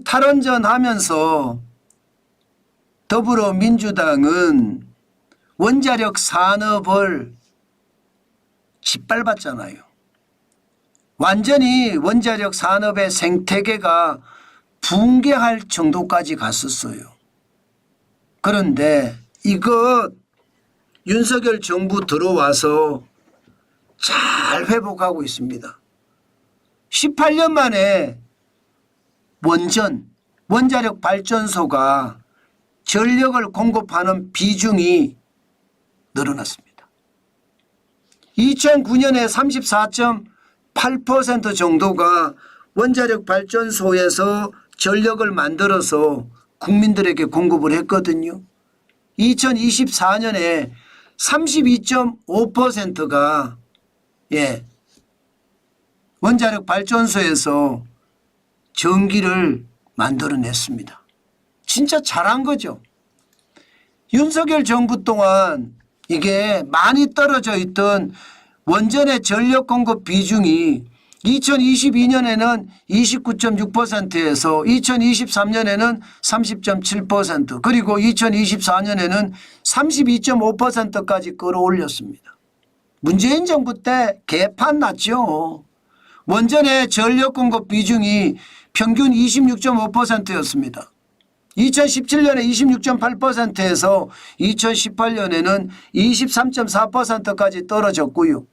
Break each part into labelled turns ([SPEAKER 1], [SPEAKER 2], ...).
[SPEAKER 1] 탈원전 하면서 더불어민주당은 원자력 산업을 짓밟았잖아요. 완전히 원자력 산업의 생태계가 붕괴할 정도까지 갔었어요. 그런데 이것 윤석열 정부 들어와서 잘 회복하고 있습니다. 18년 만에 원자력 발전소가 전력을 공급하는 비중이 늘어났습니다. 2009년에 34.8% 정도가 원자력 발전소에서 전력을 만들어서 국민들에게 공급을 했거든요. 2024년에 32.5%가 원자력 발전소에서 전기를 만들어냈습니다. 진짜 잘한 거죠. 윤석열 정부 동안 이게 많이 떨어져 있던 원전의 전력 공급 비중이 2022년에는 29.6%에서 2023년에는 30.7% 그리고 2024년에는 32.5%까지 끌어올렸습니다. 문재인 정부 때 개판 났죠. 원전의 전력 공급 비중이 평균 26.5%였습니다. 2017년에 26.8%에서 2018년에는 23.4%까지 떨어졌고요.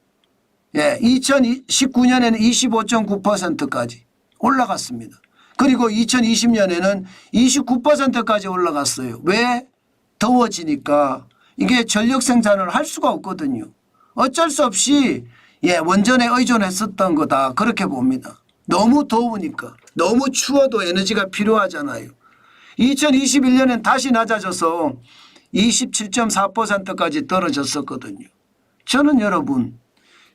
[SPEAKER 1] 2019년에는 25.9%까지 올라갔습니다. 그리고 2020년에는 29%까지 올라갔어요. 왜? 더워지니까 이게 전력 생산을 할 수가 없거든요. 어쩔 수 없이 원전에 의존했었던 거다 그렇게 봅니다. 너무 더우니까. 너무 추워도 에너지가 필요하잖아요. 2021년엔 다시 낮아져서 27.4%까지 떨어졌었거든요. 저는 여러분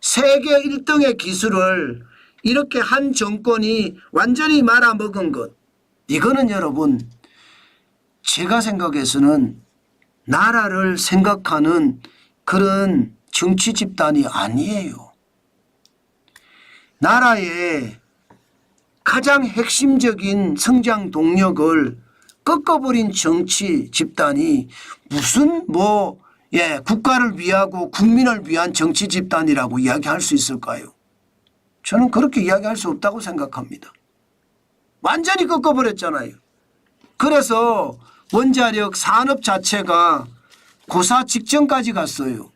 [SPEAKER 1] 세계 1등의 기술을 이렇게 한 정권이 완전히 말아먹은 것, 이거는 여러분 제가 생각해서는 나라를 생각하는 그런 정치 집단이 아니에요. 나라의 가장 핵심적인 성장 동력을 꺾어버린 정치 집단이 무슨 국가를 위하고 국민을 위한 정치 집단이라고 이야기할 수 있을까요? 저는 그렇게 이야기할 수 없다고 생각합니다. 완전히 꺾어버렸잖아요. 그래서 원자력 산업 자체가 고사 직전까지 갔어요.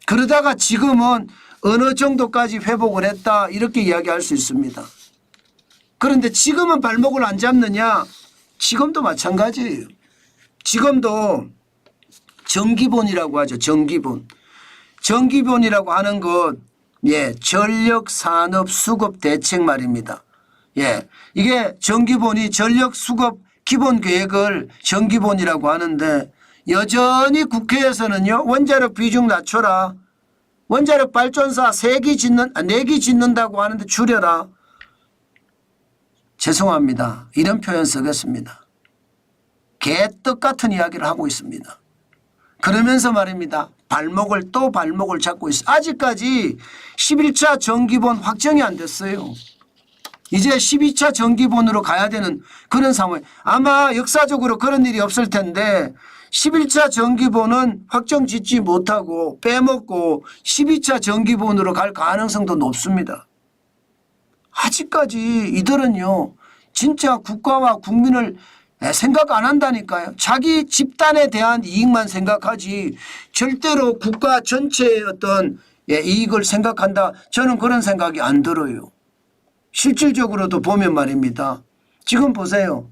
[SPEAKER 1] 그러다가 지금은 어느 정도까지 회복을 했다 이렇게 이야기할 수 있습니다. 그런데 지금은 발목을 안 잡느냐? 지금도 마찬가지예요. 지금도 정기본이라고 하죠. 정기본. 정기본이라고 하는 것, 전력산업 수급 대책 말입니다. 이게 정기본이 전력 수급 기본 계획을 정기본이라고 하는데 여전히 국회에서는요, 원자력 비중 낮춰라. 원자력 발전소 4기 짓는다고 하는데 줄여라. 죄송합니다. 이런 표현 쓰겠습니다. 개떡 같은 이야기를 하고 있습니다. 그러면서 말입니다. 발목을 잡고 있어요. 아직까지 11차 정기본 확정이 안 됐어요. 이제 12차 정기본으로 가야 되는 그런 상황. 아마 역사적으로 그런 일이 없을 텐데 11차 정기본은 확정 짓지 못하고 빼먹고 12차 정기본으로 갈 가능성도 높습니다. 아직까지 이들은요 진짜 국가와 국민을 생각 안 한다니까요. 자기 집단에 대한 이익만 생각하지 절대로 국가 전체의 어떤 이익을 생각한다. 저는 그런 생각이 안 들어요. 실질적으로도 보면 말입니다. 지금 보세요.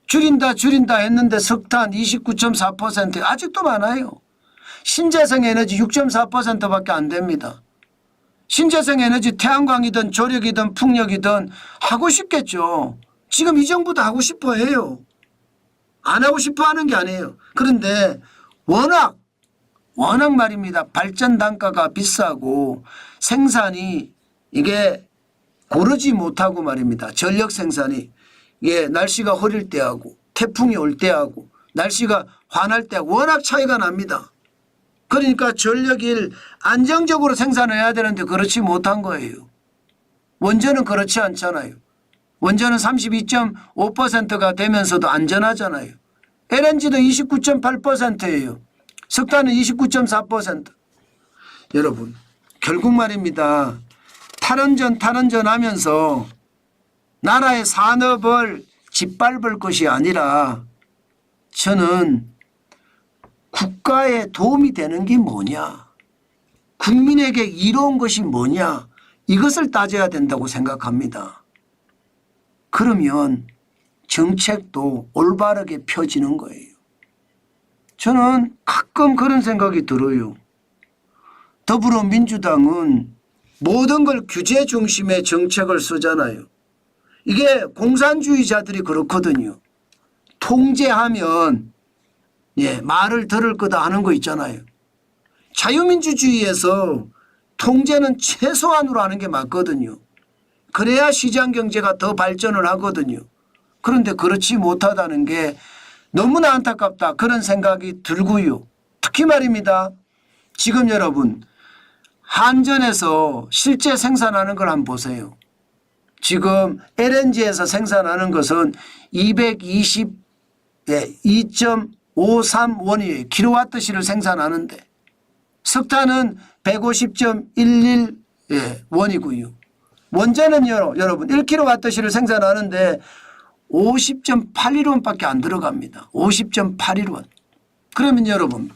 [SPEAKER 1] 줄인다 했는데 석탄 29.4% 아직도 많아요. 신재생 에너지 6.4%밖에 안 됩니다. 신재생 에너지 태양광이든 조력이든 풍력이든 하고 싶겠죠. 지금 이 정부도 하고 싶어 해요. 안 하고 싶어 하는 게 아니에요. 그런데 워낙 말입니다. 발전 단가가 비싸고 생산이 이게 고르지 못하고 말입니다. 전력 생산이 이게 날씨가 흐릴 때하고 태풍이 올 때하고 날씨가 환할 때하고 워낙 차이가 납니다. 그러니까 전력을 안정적으로 생산해야 되는데 그렇지 못한 거예요. 원전은 그렇지 않잖아요. 원전은 32.5%가 되면서도 안전하잖아요. LNG도 29.8%예요. 석탄은 29.4%. 여러분 결국 말입니다. 탈원전 하면서 나라의 산업을 짓밟을 것이 아니라 저는 국가에 도움이 되는 게 뭐냐, 국민에게 이로운 것이 뭐냐, 이것을 따져야 된다고 생각합니다. 그러면 정책도 올바르게 펴지는 거예요. 저는 가끔 그런 생각이 들어요. 더불어민주당은 모든 걸 규제 중심의 정책을 쓰잖아요. 이게 공산주의자들이 그렇거든요. 통제하면 말을 들을 거다 하는 거 있잖아요. 자유민주주의에서 통제는 최소한으로 하는 게 맞거든요. 그래야 시장 경제가 더 발전을 하거든요. 그런데 그렇지 못하다는 게 너무나 안타깝다 그런 생각이 들고요. 특히 말입니다. 지금 여러분 한전에서 실제 생산하는 걸 한번 보세요. 지금 LNG에서 생산하는 것은 253원이에요. 킬로와트시를 생산하는데 석탄은 150.11원이고요. 원전은요 여러분 1킬로와트시를 생산하는데 50.81원밖에 안 들어갑니다. 50.81원. 그러면 여러분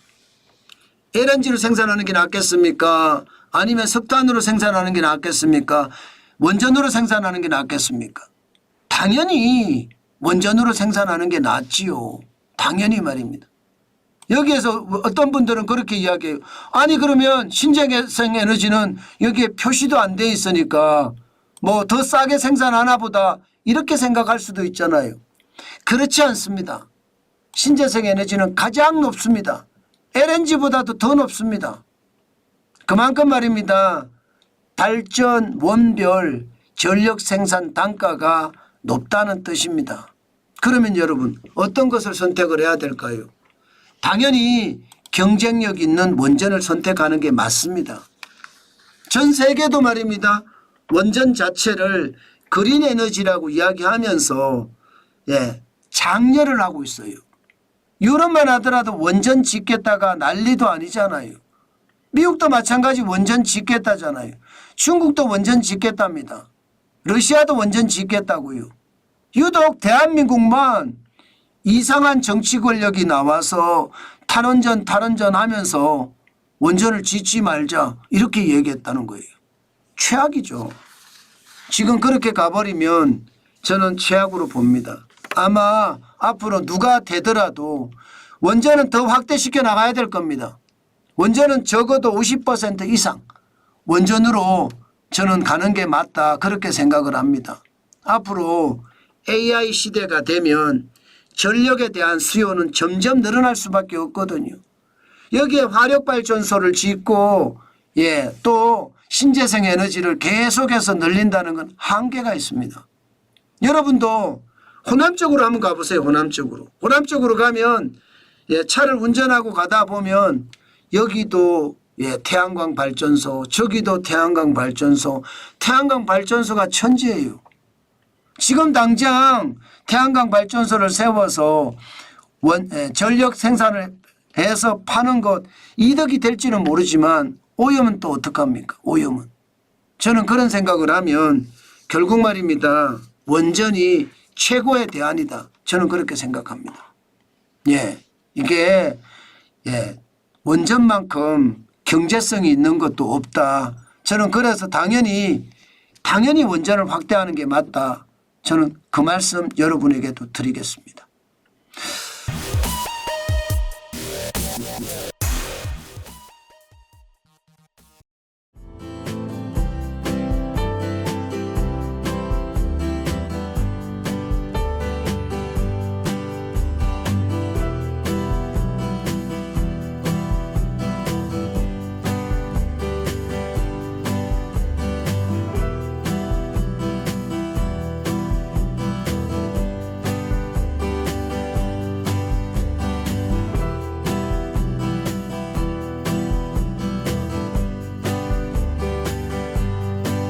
[SPEAKER 1] LNG로 생산하는 게 낫겠습니까? 아니면 석탄으로 생산하는 게 낫겠습니까? 원전으로 생산하는 게 낫겠습니까? 당연히 원전으로 생산하는 게 낫지요. 당연히 말입니다. 여기에서 어떤 분들은 그렇게 이야기해요. 아니 그러면 신재생 에너지는 여기에 표시도 안 돼 있으니까 뭐 더 싸게 생산하나 보다 이렇게 생각할 수도 있잖아요. 그렇지 않습니다. 신재생 에너지는 가장 높습니다. LNG보다도 더 높습니다. 그만큼 말입니다. 발전 원별 전력 생산 단가가 높다는 뜻입니다. 그러면 여러분 어떤 것을 선택을 해야 될까요? 당연히 경쟁력 있는 원전을 선택하는 게 맞습니다. 전 세계도 말입니다. 원전 자체를 그린 에너지라고 이야기하면서 장려를 하고 있어요. 유럽만 하더라도 원전 짓겠다가 난리도 아니잖아요. 미국도 마찬가지 원전 짓겠다잖아요. 중국도 원전 짓겠답니다. 러시아도 원전 짓겠다고요. 유독 대한민국만 이상한 정치 권력이 나와서 탈원전 하면서 원전을 짓지 말자 이렇게 얘기했다는 거예요. 최악이죠. 지금 그렇게 가버리면 저는 최악으로 봅니다. 아마 앞으로 누가 되더라도 원전은 더 확대시켜 나가야 될 겁니다. 원전은 적어도 50% 이상 원전으로 저는 가는 게 맞다 그렇게 생각을 합니다. 앞으로 AI 시대가 되면 전력에 대한 수요는 점점 늘어날 수밖에 없거든요. 여기에 화력발전소를 짓고 또 신재생 에너지를 계속해서 늘린다는 건 한계가 있습니다. 여러분도 호남 쪽으로 한번 가보세요. 호남 쪽으로 가면 차를 운전하고 가다 보면 여기도 태양광 발전소, 저기도 태양광 발전소, 태양광 발전소가 천지예요. 지금 당장 태양광 발전소를 세워서 전력 생산을 해서 파는 것 이득이 될지는 모르지만 오염은 또 어떡합니까? 오염은. 저는 그런 생각을 하면 결국 말입니다. 원전이 최고의 대안이다. 저는 그렇게 생각합니다. 이게 원전만큼 경제성이 있는 것도 없다. 저는 그래서 당연히 원전을 확대하는 게 맞다. 저는 그 말씀 여러분에게도 드리겠습니다.